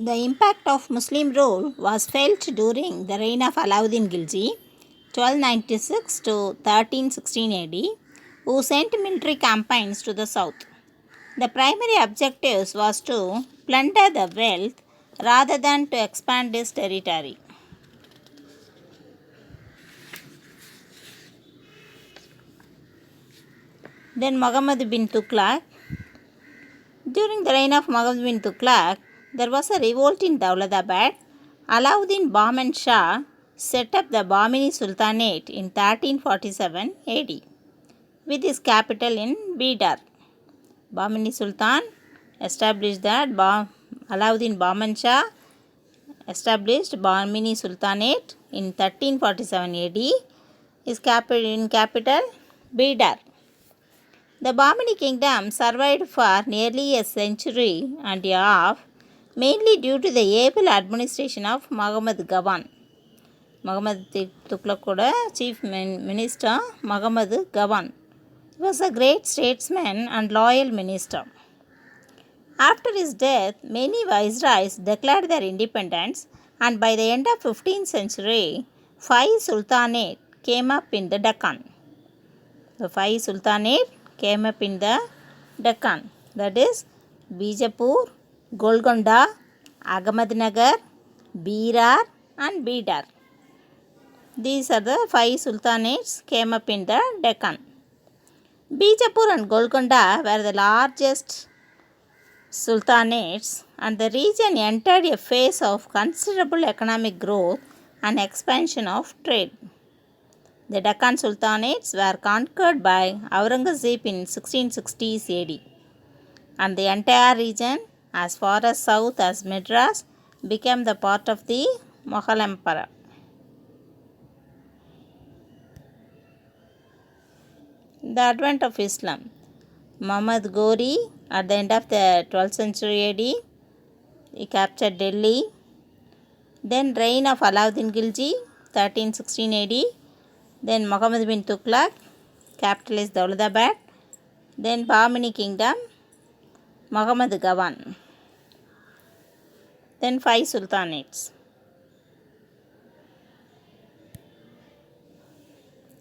The impact of Muslim rule was felt during the reign of Alauddin Khilji, 1296 to 1316 AD, who sent military campaigns to the south. The primary objectives was to plunder the wealth rather than to expand his territory. Then Muhammad bin Tughlaq. During the reign of Muhammad bin Tughlaq, there was a revolt in Daulatabad. Alauddin Bahman Shah set up the Bahmani Sultanate in 1347 AD with his capital in Bidar. Bahmani Sultan established that Alauddin Bahman Shah established Bahmani Sultanate in 1347 AD. His capital Bidar. The Bahmani kingdom survived for nearly a century and a half, mainly due to the able administration of Muhammad Gawan. Muhammad Tughlaq chief minister Muhammad Gawan. He was a great statesman and loyal minister. After his death, many viceroys declared their independence, and by the end of 15th century, 5 sultanates came up in the Deccan. The 5 sultanates came up in the Deccan, that is Bijapur, Golconda, Ahmednagar, Berar and Bidar. These are the 5 sultanates came up in the Deccan. Bijapur and Golconda were the largest sultanates, and the region entered a phase of considerable economic growth and expansion of trade. The Deccan Sultanates were conquered by Aurangzeb in 1660s AD, and the entire region, as far as south as Madras, became the part of the Mughal Empire. The advent of Islam. Muhammad Ghori, at the end of the 12th century AD, he captured Delhi. Then reign of Alauddin Khilji, 1316 AD. Then Muhammad bin Tughlaq, capital is Daulatabad. Then Bahmani kingdom, Muhammad Gawan. Then 5 sultanates.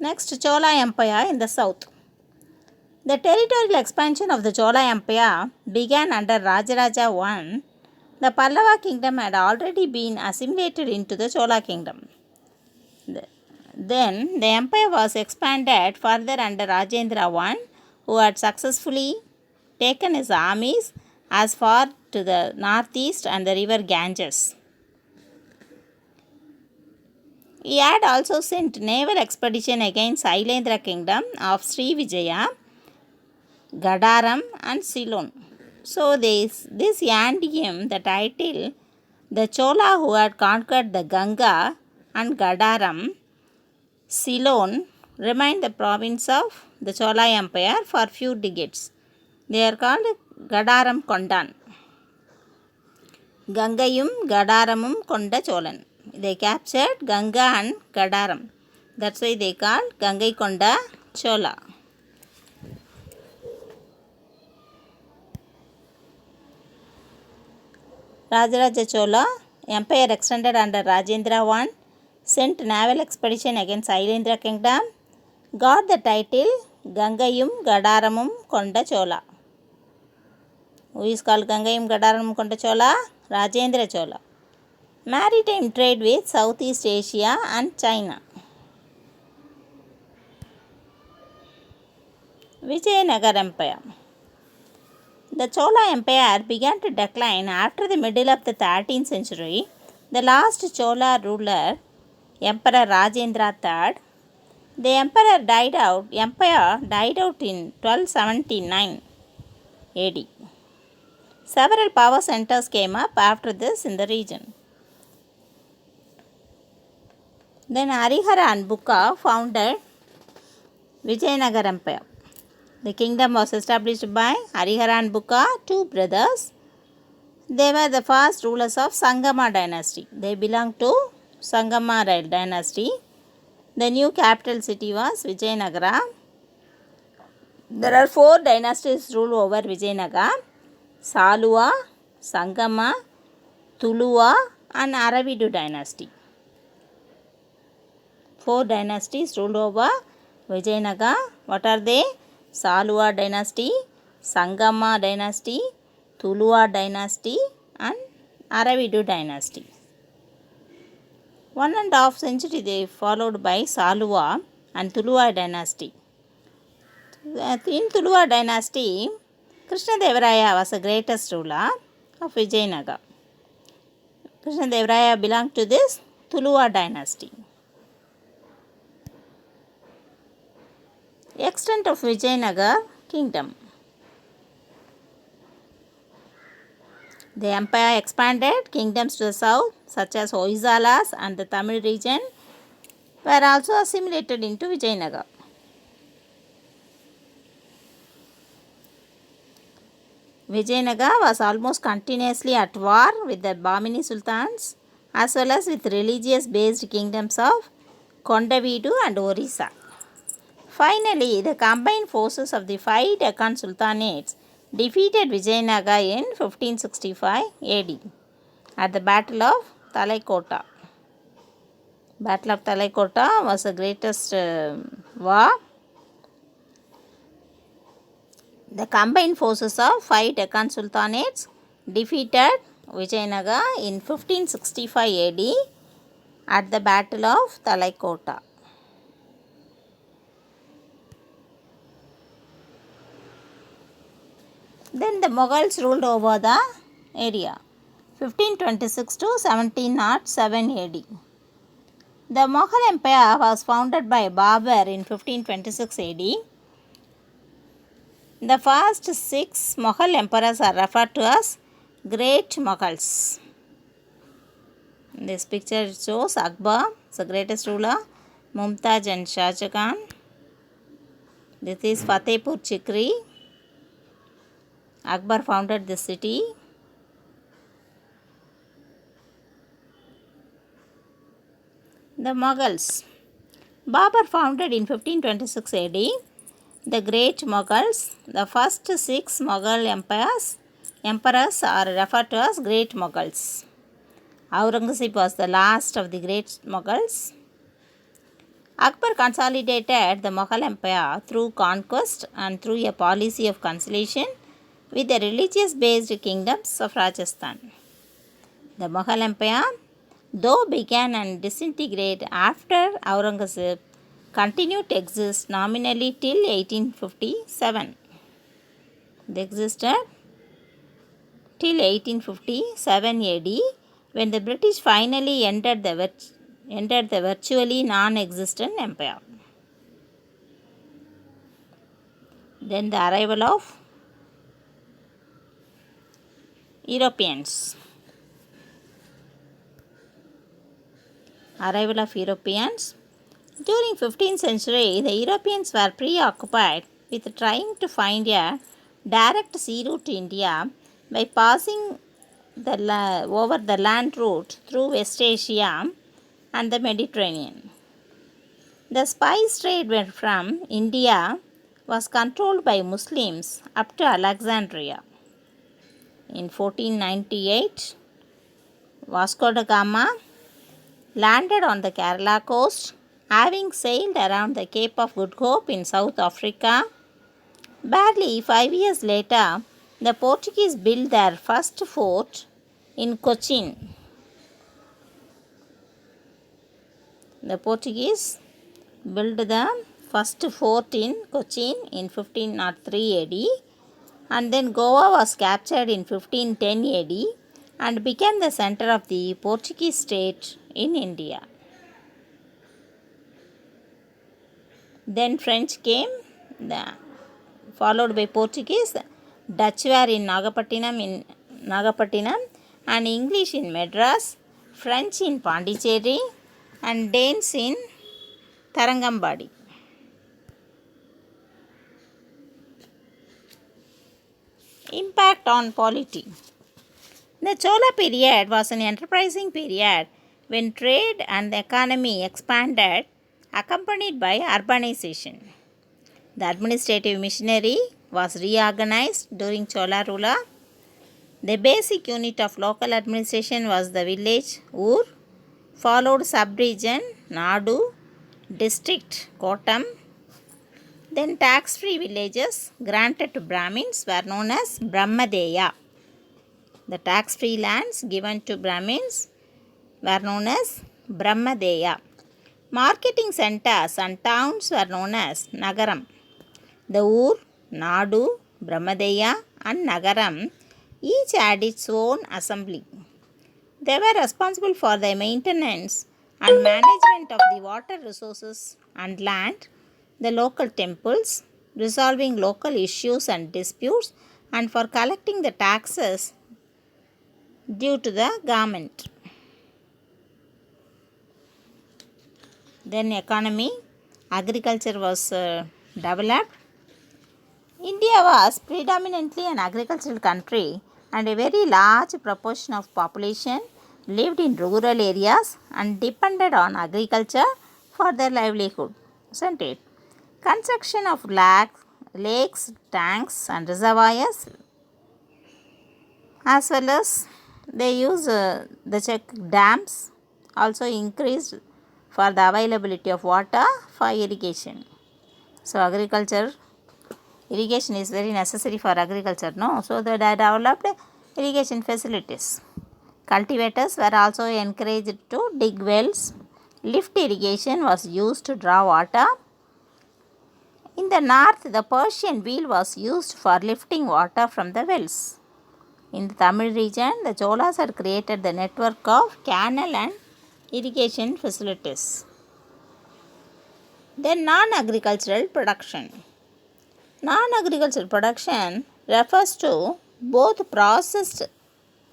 Next, Chola Empire in the south. The territorial expansion of the Chola Empire began under Rajaraja I. The Pallava kingdom had already been assimilated into the Chola kingdom. Then the empire was expanded further under Rajendra I, who had successfully taken his armies as far to the northeast and the river Ganges. He had also sent naval expedition against Sailendra kingdom of Sri Vijaya, Gadaram and Ceylon. So this earned him the title the Chola who had conquered the Ganga, and Gadaram, Ceylon remained the province of the Chola Empire for few decades. They are called Gadaram Kondan. Gangayum Gadaramum Konda Cholan. They captured Ganga and Gadaram. That's why they called Gangai Konda Chola. Rajaraja Chola empire extended under Rajendra I, sent naval expedition against Sailendra kingdom, got the title Gangayum Gadaramum Konda Chola. Who is called Gangayum Gadaramum Konda Chola? Rajendra Chola. Maritime trade with Southeast Asia and China. Vijayanagar Empire. The Chola Empire began to decline after the middle of the 13th century. The last Chola ruler, Emperor Rajendra III, the empire died out in 1279 AD. Several power centers came up after this in the region. Then Harihara and Bukka founded Vijayanagar Empire. The kingdom was established by Harihara and Bukka, 2 brothers. They were the first rulers of Sangama dynasty. They belonged to Sangama dynasty. The new capital city was Vijayanagara. There are 4 dynasties rule over Vijayanagar: Saluva, Sangama, Tuluva, and Aravidu dynasty. 4 dynasties ruled over Vijayanagar. What are they? Saluva dynasty, Sangama dynasty, Tuluva dynasty, and Aravidu dynasty. 1.5 century they followed by Saluva and Tuluva dynasty. In Tuluva dynasty, Krishnadevaraya was the greatest ruler of Vijayanagar. Krishnadevaraya belonged to this Tuluva dynasty. Extent of Vijayanagar kingdom. The empire expanded. Kingdoms to the south, such as Hoysalas and the Tamil region, were also assimilated into Vijayanagar. Vijayanagar was almost continuously at war with the Bahmani sultans as well as with religious-based kingdoms of Kondavidu and Orissa. Finally, the combined forces of the 5 Deccan sultanates defeated Vijayanagar in 1565 AD at the Battle of Talaikota. Battle of Talaikota was the greatest war. The combined forces of 5 Deccan sultanates defeated Vijayanagar in 1565 AD at the Battle of Talaikota. Then the Mughals ruled over the area 1526 to 1707 AD. The Mughal Empire was founded by Babur in 1526 AD. The first 6 Mughal emperors are referred to as Great Mughals. This picture shows Akbar, the greatest ruler, Mumtaz and Shah Jahan. This is Fatehpur Chikri. Akbar founded this city. The Mughals. Babur founded in 1526 AD. The Great Mughals. The first 6 Mughal emperors are referred to as Great Mughals. Aurangzeb was the last of the Great Mughals. Akbar consolidated the Mughal Empire through conquest and through a policy of conciliation with the religious-based kingdoms of Rajasthan. The Mughal Empire, though began and disintegrated after Aurangzeb, continued to exist nominally till 1857. They existed till 1857 AD, when the British finally entered the virtually non-existent empire. Then the arrival of Europeans. Arrival of Europeans. During 15th century, the Europeans were preoccupied with trying to find a direct sea route to India by passing over the land route through West Asia and the Mediterranean. The spice trade from India was controlled by Muslims up to Alexandria. In 1498, Vasco da Gama landed on the Kerala coast, having sailed around the Cape of Good Hope in South Africa. Barely 5 years later, the Portuguese built their first fort in Cochin. The Portuguese built the first fort in Cochin in 1503 AD, and then Goa was captured in 1510 AD and became the center of the Portuguese state in India. Then French came, followed by Portuguese. Dutch were in Nagapattinam and English in Madras, French in Pondicherry, and Danes in Tarangambadi. Impact on polity. The Chola period was an enterprising period when trade and the economy expanded, accompanied by urbanization. The administrative machinery was reorganized during Chola rule. The basic unit of local administration was the village, Ur, followed sub-region, Nadu, district, Kotam. Then tax-free villages granted to Brahmins were known as Brahmadeya. The tax-free lands given to Brahmins were known as Brahmadeya. Marketing centers and towns were known as Nagaram. The Ur, Nadu, Brahmadeya and Nagaram each had its own assembly. They were responsible for the maintenance and management of the water resources and land, the local temples, resolving local issues and disputes, and for collecting the taxes due to the government. Then economy, agriculture was developed. India was predominantly an agricultural country and a very large proportion of population lived in rural areas and depended on agriculture for their livelihood, isn't it? Construction of lakes, tanks and reservoirs, as well as they use the check dams, also increased for the availability of water for irrigation. So irrigation is very necessary for agriculture, no? So they developed irrigation facilities. Cultivators were also encouraged to dig wells. Lift irrigation was used to draw water. In the north, the Persian wheel was used for lifting water from the wells. In the Tamil region, the Cholas had created the network of canal and irrigation facilities. Then non-agricultural production. Non-agricultural production refers to both processed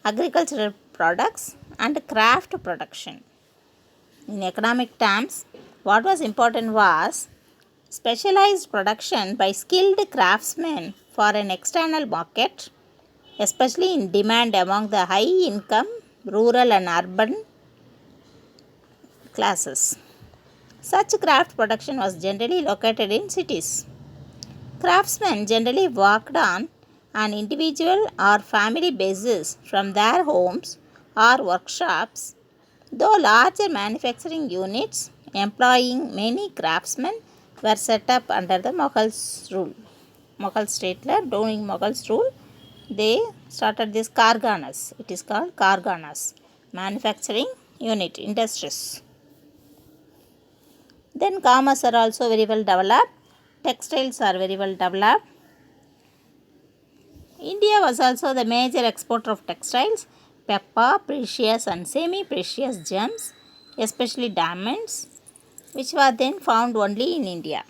agricultural products and craft production. In economic terms, what was important was specialized production by skilled craftsmen for an external market, especially in demand among the high income rural and urban classes. Such craft production was generally located in cities. Craftsmen generally worked on an individual or family basis from their homes or workshops, though larger manufacturing units employing many craftsmen were set up under the Mughals rule. Mughal state, during Mughals rule, they started this karganas. It is called karganas, manufacturing unit, industries. Then commerce are also very well developed. Textiles are very well developed. India was also the major exporter of textiles, pepper, precious and semi-precious gems, especially diamonds, which were then found only in India,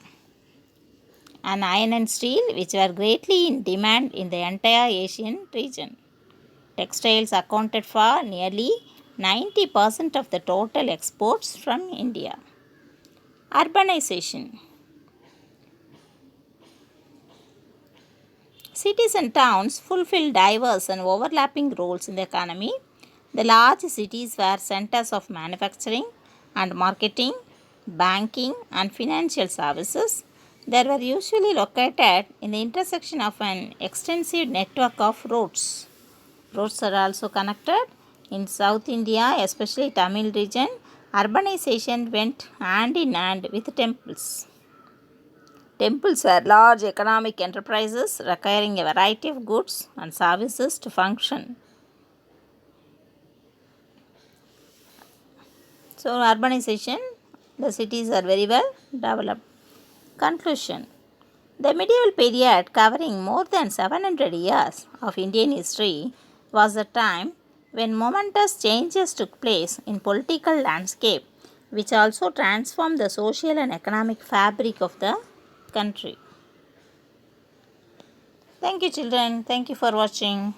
and iron and steel, which were greatly in demand in the entire Asian region. Textiles accounted for nearly 90% of the total exports from India. Urbanization. Cities and towns fulfill diverse and overlapping roles in the economy. The large cities were centers of manufacturing and marketing, banking and financial services. They were usually located in the intersection of an extensive network of roads. Roads are also connected. In South India, especially Tamil region, urbanization went hand in hand with temples. Temples were large economic enterprises requiring a variety of goods and services to function. So, urbanization, the cities are very well developed. Conclusion. The medieval period, covering more than 700 years of Indian history, was a time when momentous changes took place in political landscape, which also transformed the social and economic fabric of the country. Thank you, children. Thank you for watching.